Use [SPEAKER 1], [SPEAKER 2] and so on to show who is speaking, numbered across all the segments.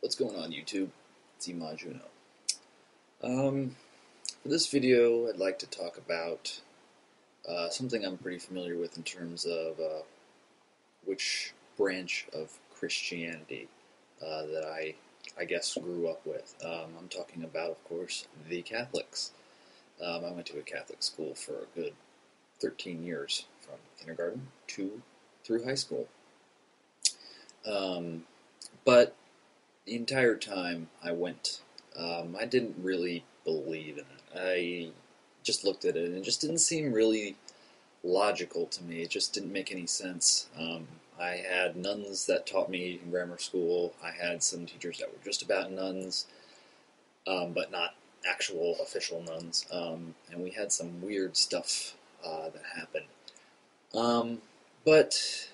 [SPEAKER 1] What's going on, YouTube? It's Eimajuno. For this video, I'd like to talk about something I'm pretty familiar with in terms of which branch of Christianity that I guess, grew up with. I'm talking about, of course, the Catholics. I went to a Catholic school for a good 13 years, from kindergarten through high school. But the entire time I went, I didn't really believe in it. I just looked at it and it just didn't seem really logical to me. It just didn't make any sense. I had nuns that taught me in grammar school. I had some teachers that were just about nuns, but not actual official nuns. And we had some weird stuff that happened. But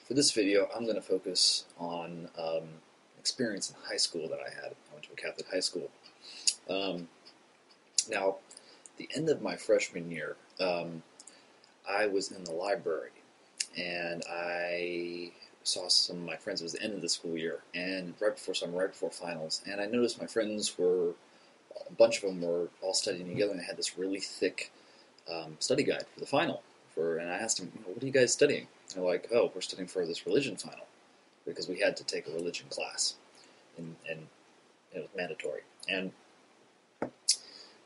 [SPEAKER 1] for this video, I'm going to focus on experience in high school that I had. I went to a Catholic high school. Now, the end of my freshman year, I was in the library, and I saw some of my friends. It was the end of the school year, and right before finals, and I noticed my friends a bunch of them were all studying together, and they had this really thick study guide for the final. And I asked them, what are you guys studying? And they're like, oh, we're studying for this religion final, because we had to take a religion class, and it was mandatory. And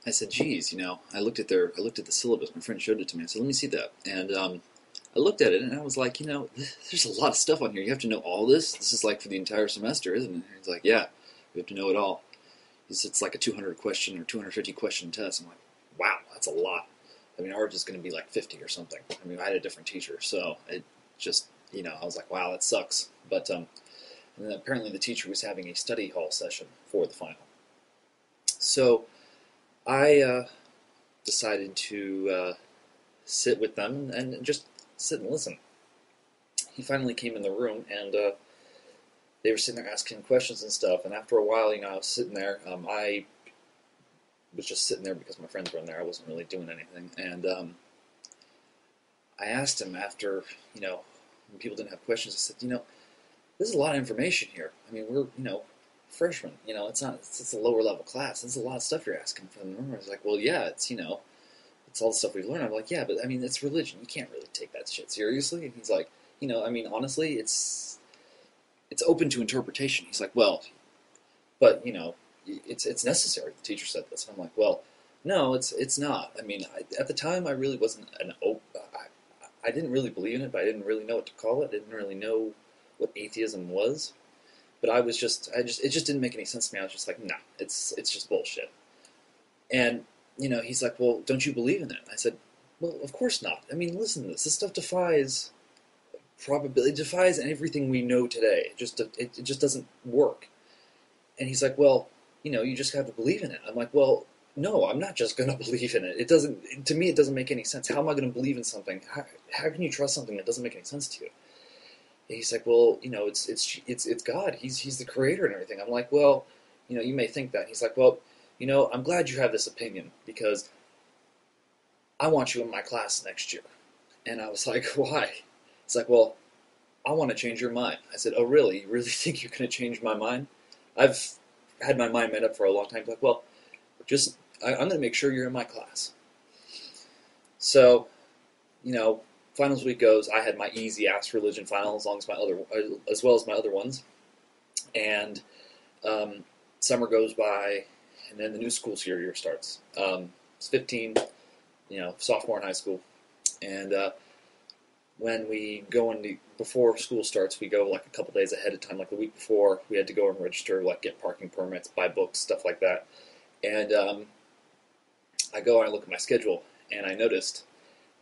[SPEAKER 1] I said, geez, I looked at the syllabus. My friend showed it to me. I said, let me see that. And I looked at it, and I was like, there's a lot of stuff on here. You have to know all this? This is like for the entire semester, isn't it? And he's like, yeah, we have to know it all. He said, it's like a 200 question or 250 question test. I'm like, wow, that's a lot. I mean, ours is going to be like 50 or something. I mean, I had a different teacher, so it just, I was like, wow, that sucks. But and then apparently the teacher was having a study hall session for the final. So I decided to sit with them and just sit and listen. He finally came in the room, and they were sitting there asking questions and stuff. And after a while, I was sitting there. I was just sitting there because my friends were in there. I wasn't really doing anything. And I asked him after, when people didn't have questions, I said, there's a lot of information here. I mean, we're, freshmen. It's a lower level class. There's a lot of stuff you're asking from them. I was like, well, yeah, it's all the stuff we've learned. I'm like, yeah, but I mean, it's religion. You can't really take that shit seriously. And he's like, I mean, honestly, it's open to interpretation. He's like, well, but it's necessary. The teacher said this. And I'm like, well, no, it's not. I mean, at the time, I really wasn't I didn't really believe in it, but I didn't really know what to call it. I didn't really know what atheism was. But it just didn't make any sense to me. I was just like, nah, it's just bullshit. And, he's like, well, don't you believe in it? I said, well, of course not. I mean, listen to this. This stuff defies probability, defies everything we know today. It just doesn't work. And he's like, well, you just have to believe in it. I'm like, well, no, I'm not just going to believe in it. To me, it doesn't make any sense. How am I going to believe in something? How can you trust something that doesn't make any sense to you? And he's like, well, it's God. He's the creator and everything. I'm like, well, you may think that. He's like, well, I'm glad you have this opinion because I want you in my class next year. And I was like, why? He's like, well, I want to change your mind. I said, oh, really? You really think you're going to change my mind? I've had my mind made up for a long time. He's like, well, I'm going to make sure you're in my class. So, finals week goes. I had my easy ass religion final as well as my other ones. And summer goes by, and then the new school year starts. It's 15, sophomore in high school, and when we go before school starts, we go like a couple days ahead of time, like the week before. We had to go and register, like get parking permits, buy books, stuff like that. And I go and I look at my schedule, and I noticed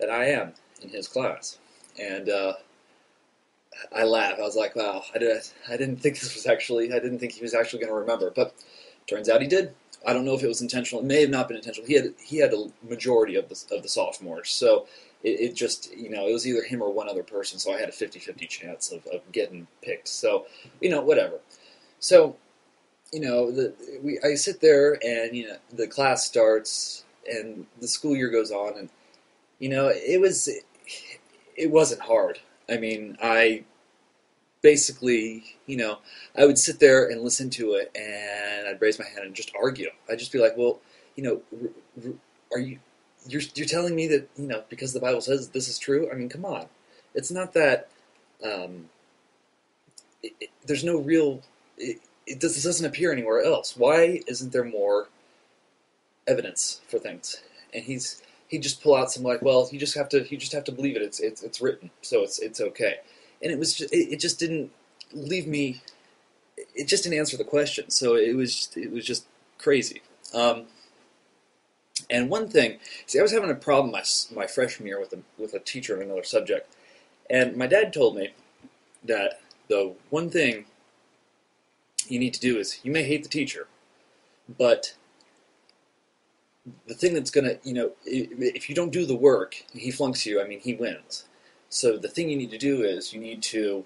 [SPEAKER 1] that I am in his class. And I laugh. I was like, wow, I didn't think he was actually going to remember. But turns out he did. I don't know if it was intentional. It may have not been intentional. He had a majority of the sophomores. So it just, it was either him or one other person. So I had a 50-50 chance of getting picked. So, whatever. So, I sit there and, the class starts and the school year goes on and, it wasn't hard. I mean, I basically, I would sit there and listen to it, and I'd raise my hand and just argue. I'd just be like, well, you know, are you, you're telling me that, because the Bible says this is true? I mean, come on. It's not that, um, there's no real, this doesn't appear anywhere else. Why isn't there more evidence for things? And he'd just pull out some like, well, you just have to believe it. It's written, so it's okay. And it just didn't leave me. It just didn't answer the question. So it was just crazy. And one thing, I was having a problem my freshman year with a teacher of another subject, and my dad told me that the one thing you need to do is, you may hate the teacher, but the thing that's going to, if you don't do the work, he flunks you, I mean, he wins. So the thing you need to do is, you need to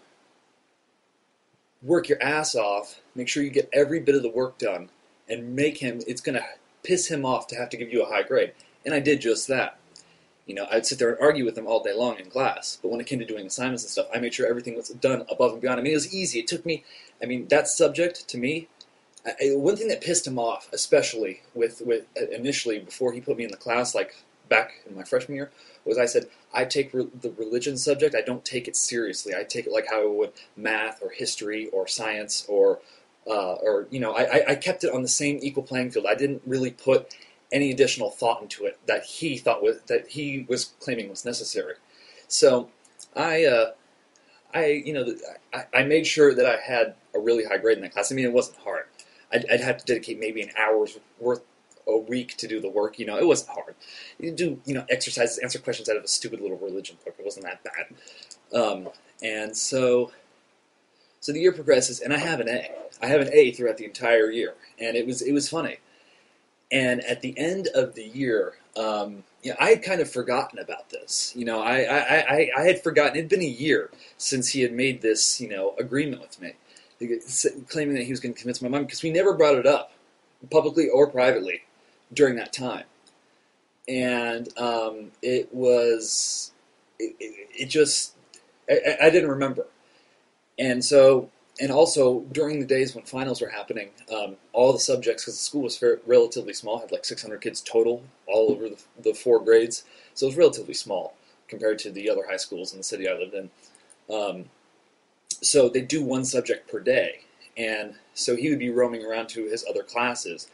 [SPEAKER 1] work your ass off, make sure you get every bit of the work done, and it's going to piss him off to have to give you a high grade. And I did just that. I'd sit there and argue with him all day long in class, but when it came to doing assignments and stuff, I made sure everything was done above and beyond. I mean, it was easy. It took me, that subject, to me, one thing that pissed him off, especially with initially before he put me in the class, like back in my freshman year, was I said, I take the religion subject, I don't take it seriously. I take it like how I would math or history or science or I kept it on the same equal playing field. I didn't really put any additional thought into it that he was claiming was necessary. So I made sure that I had a really high grade in that class. I mean, it wasn't hard. I'd have to dedicate maybe an hour's worth a week to do the work. It wasn't hard. You do, exercises, answer questions out of a stupid little religion book. It wasn't that bad. And so the year progresses, and I have an A. I have an A throughout the entire year, and it was funny. And at the end of the year, I had kind of forgotten about this. I had forgotten. It had been a year since he had made this, agreement with me, claiming that he was going to convince my mom, because we never brought it up, publicly or privately, during that time. And it just, I didn't remember. And so, and also during the days when finals were happening, all the subjects, because the school was relatively small, had like 600 kids total, all over the 4 grades, so it was relatively small compared to the other high schools in the city I lived in. So they do one subject per day, and so he would be roaming around to his other classes.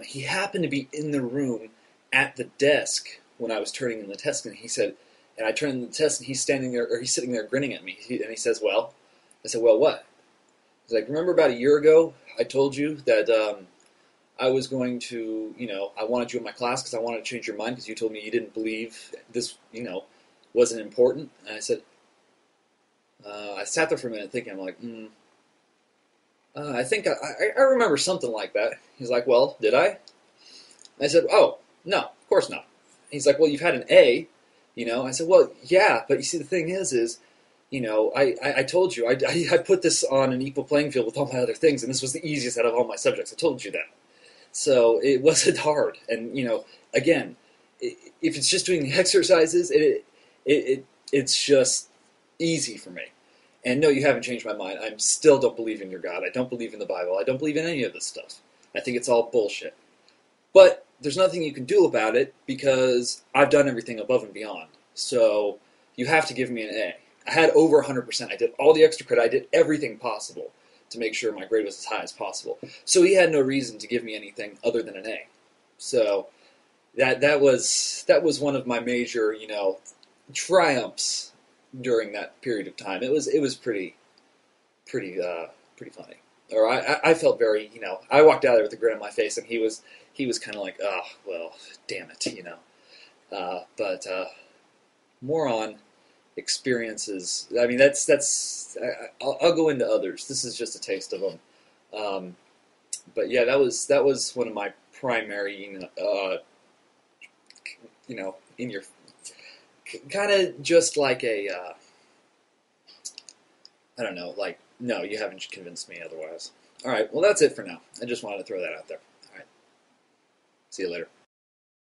[SPEAKER 1] He happened to be in the room at the desk when I was turning in the test, and he said, and I turned in the test, and he's standing there, or he's sitting there grinning at me, and he says, well, I said, well, what? He's like, remember about a year ago, I told you that I was going to, I wanted you in my class because I wanted to change your mind because you told me you didn't believe this, wasn't important. And I said, I sat there for a minute thinking, I'm like, I think I remember something like that. He's like, well, did I? I said, oh, no, of course not. He's like, well, you've had an A, I said, well, yeah, but you see, the thing is, I told you, I put this on an equal playing field with all my other things, and this was the easiest out of all my subjects. I told you that. So it wasn't hard. And, again, if it's just doing the exercises, it's just easy for me. And no, you haven't changed my mind. I still don't believe in your God. I don't believe in the Bible. I don't believe in any of this stuff. I think it's all bullshit. But there's nothing you can do about it because I've done everything above and beyond. So you have to give me an A. I had over 100%. I did all the extra credit. I did everything possible to make sure my grade was as high as possible. So he had no reason to give me anything other than an A. So that was one of my major, triumphs during that period of time. It was pretty funny. Or I felt very, I walked out there with a grin on my face, and he was kind of like, oh, well, damn it, But more on experiences. I mean, I'll go into others. This is just a taste of them. But yeah, that was one of my primary, in your kind of just like a, I don't know, like, no, you haven't convinced me otherwise. All right, well, that's it for now. I just wanted to throw that out there. All right, see you later.